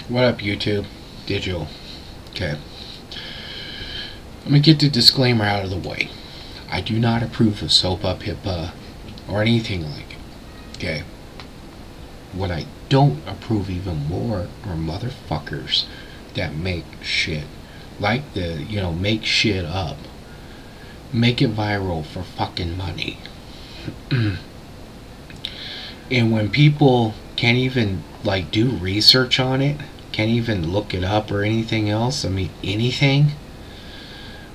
What up, YouTube? Digital. Okay. Let me get the disclaimer out of the way. I do not approve of SOPA, PIPA, or anything like it. Okay. What I don't approve even more are motherfuckers that make shit. Like make shit up. Make it viral for fucking money. And when people can't even do research on it, can't even look it up or anything else, I mean anything,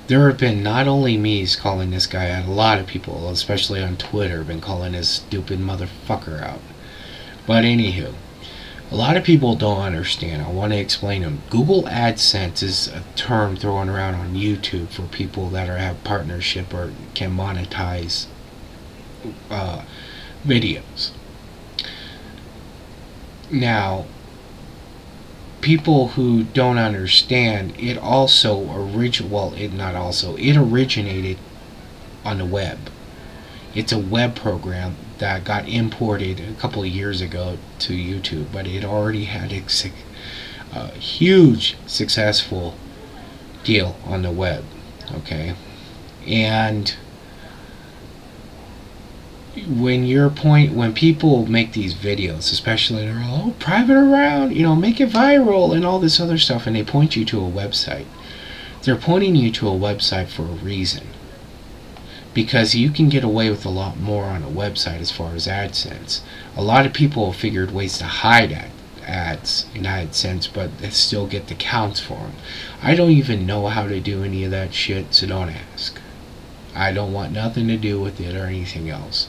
there have been not only me calling this guy out, a lot of people, especially on Twitter, have been calling this stupid motherfucker out. But anywho, a lot of people don't understand. I want to explain them. Google AdSense is a term thrown around on YouTube for people that have partnership or can monetize videos. Now, people who don't understand, it originated on the web. It's a web program that got imported a couple of years ago to YouTube, but it already had a huge successful deal on the web. Okay, and when people make these videos, especially they're all private around, make it viral and all this other stuff, and they point you to a website, they're pointing you to a website for a reason, because you can get away with a lot more on a website as far as AdSense. A lot of people have figured ways to hide ads in AdSense, but they still get the counts for them. I don't even know how to do any of that shit, so don't ask. I don't want nothing to do with it or anything else.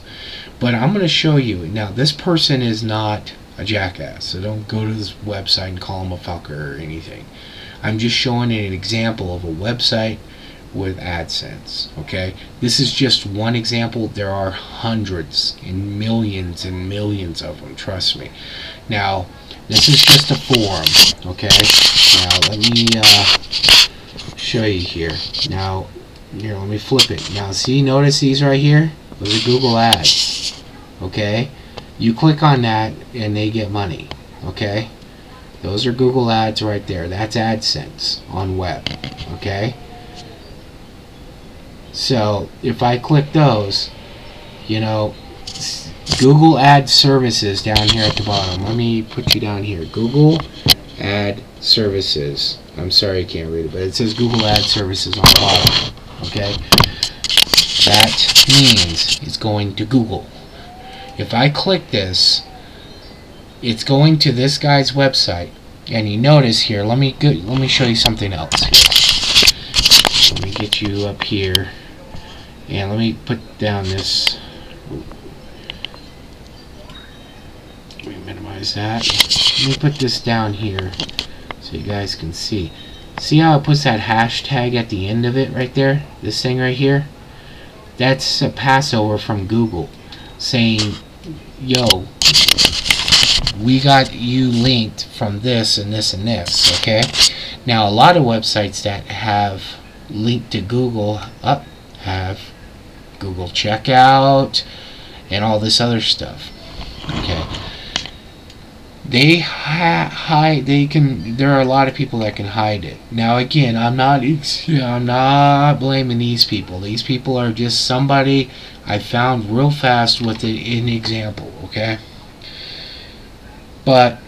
But I'm going to show you. Now, this person is not a jackass, so don't go to this website and call him a fucker or anything. I'm just showing an example of a website with AdSense. Okay, this is just one example. There are hundreds and millions of them, trust me. Now, this is just a forum. Okay, now let me show you here. Now, here, let me flip it. Now, see, notice these right here? Those are Google ads. Okay? You click on that and they get money. Okay? Those are Google ads right there. That's AdSense on web. Okay? So, if I click those, Google Ad Services down here at the bottom. Let me put you down here. Google Ad Services. I'm sorry I can't read it, but it says Google Ad Services on the bottom. Okay, that means it's going to Google. If I click this, it's going to this guy's website, and you notice here. Let me show you something else here. Let me get you up here, and let me put down this. Let me minimize that. Let me put this down here so you guys can see. See how it puts that hashtag at the end of it right there? This thing right here? That's a passover from Google saying, yo, we got you linked from this and this and this. Okay? Now, a lot of websites that have linked to Google have Google Checkout and all this other stuff. Okay? They hide. There are a lot of people that can hide it. Now, again, I'm not blaming these people. These people are just somebody I found real fast with an example. Okay, but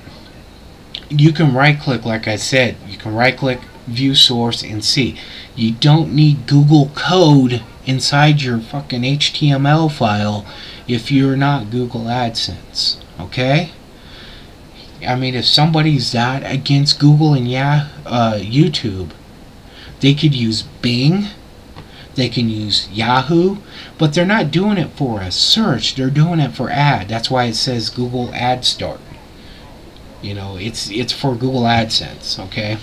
you can right-click, like I said. You can right-click, view source, and see. You don't need Google code inside your fucking HTML file if you're not Google AdSense. Okay. I mean, if somebody's that against Google and YouTube, they could use Bing, they can use Yahoo, but they're not doing it for a search. They're doing it for ad. That's why it says Google Ad Start. It's for Google AdSense. Okay,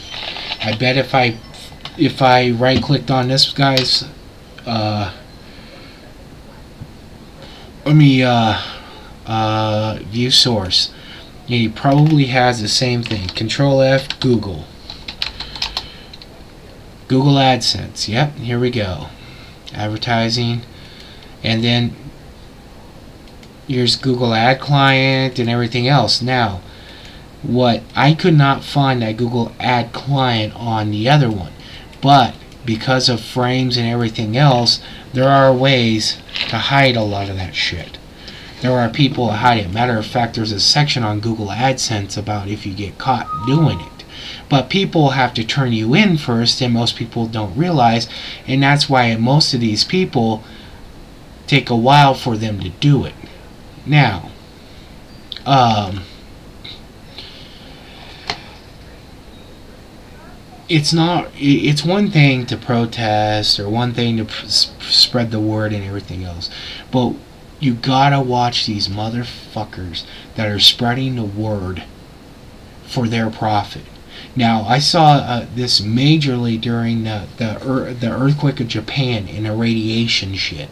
I bet if I right-clicked on this guy's, view source. He probably has the same thing. Control F, Google AdSense. Yep, here we go. Advertising. And then here's Google Ad Client and everything else. Now, what I could not find that Google Ad Client on the other one, but because of frames and everything else, there are ways to hide a lot of that shit. There are people that hide it. Matter of fact, there's a section on Google AdSense about if you get caught doing it. But people have to turn you in first, and most people don't realize, and that's why most of these people take a while for them to do it. Now, it's one thing to protest or one thing to spread the word and everything else, but you gotta watch these motherfuckers that are spreading the word for their profit. Now, I saw this majorly during the earthquake of Japan and the radiation shit.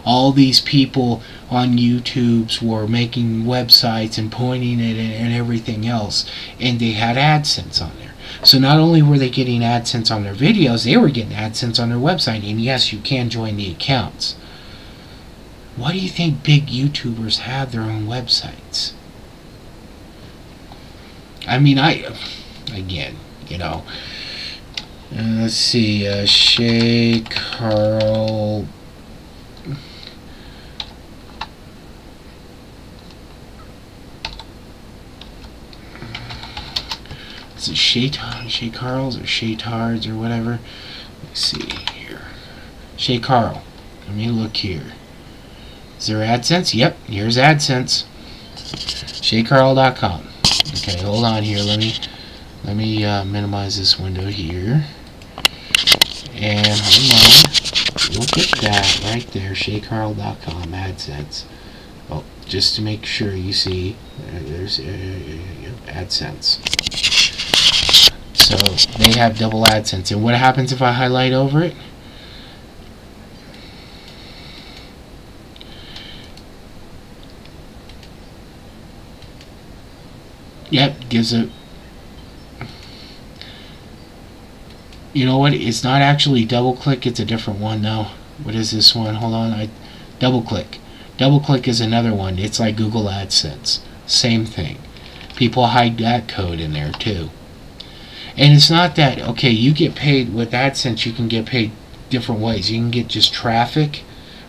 All these people on YouTubes were making websites and pointing it and everything else, and they had AdSense on there. So not only were they getting AdSense on their videos, they were getting AdSense on their website. And yes, you can join the accounts. Why do you think big YouTubers have their own websites? I mean, again, you know, let's see, Shay Carl. Is it Shay Carls or Shay Tards or whatever? Let's see here. Shay Carl. Let me look here. Is there AdSense? Yep, here's AdSense. ShayCarl.com. Okay, hold on here. Let me minimize this window here. And hold on. Look at that right there. ShayCarl.com AdSense. Oh, just to make sure you see, there's AdSense. So they have double AdSense. And what happens if I highlight over it? Yep, gives a... You know what? It's not actually double click. It's a different one now. What is this one? Hold on. Double click. Double click is another one. It's like Google AdSense. Same thing. People hide that code in there too. And it's not that, okay, you get paid with AdSense, you can get paid different ways. You can get just traffic,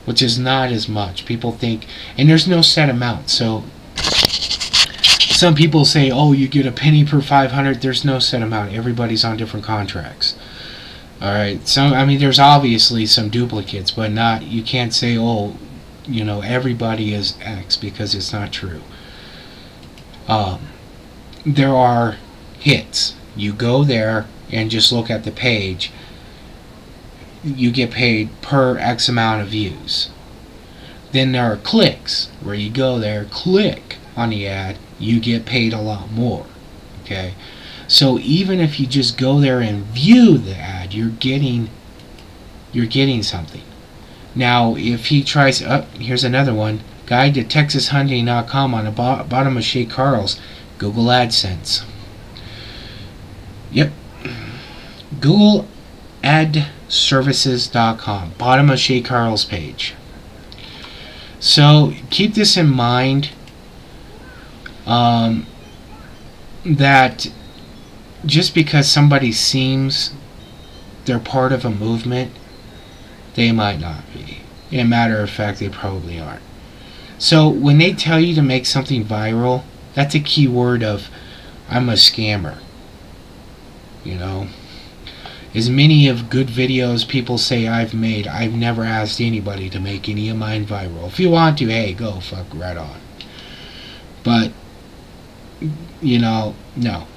which is not as much. People think, and there's no set amount. So some people say, oh, you get a penny per 500. There's no set amount. Everybody's on different contracts. Alright, so I mean, there's obviously some duplicates, but not, you can't say, oh, you know, everybody is X, because it's not true. There are hits. You go there and just look at the page. You get paid per X amount of views. Then there are clicks, where you go there, click on the ad, you get paid a lot more. Okay, so even if you just go there and view the ad, you're getting something. Now, if he tries, here's another one, guide to TexasHunting.com on the bottom of Shay Carl's Google AdSense. Yep, Google AdServices.com, bottom of Shay Carl's page. So keep this in mind, that just because somebody seems they're part of a movement, they might not be. In a matter of fact, they probably aren't. So when they tell you to make something viral, that's a key word of, I'm a scammer. You know, as many of good videos people say I've made, I've never asked anybody to make any of mine viral. If you want to, hey, go fuck right on. But you know, no.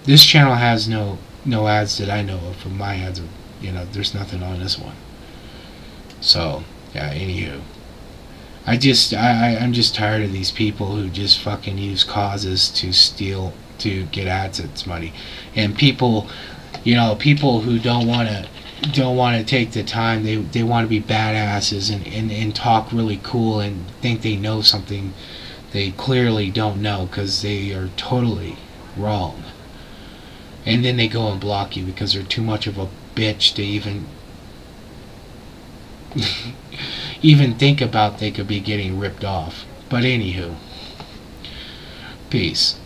This channel has no ads that I know of. From my ads, you know, there's nothing on this one. So yeah, anywho, I'm just tired of these people who just fucking use causes to steal, to get AdSense money. And people, you know, people who don't want to take the time, they want to be badasses and talk really cool and think they know something they clearly don't know, because they are totally wrong. And then they go and block you because they're too much of a bitch to even think about they could be getting ripped off. But anywho, peace.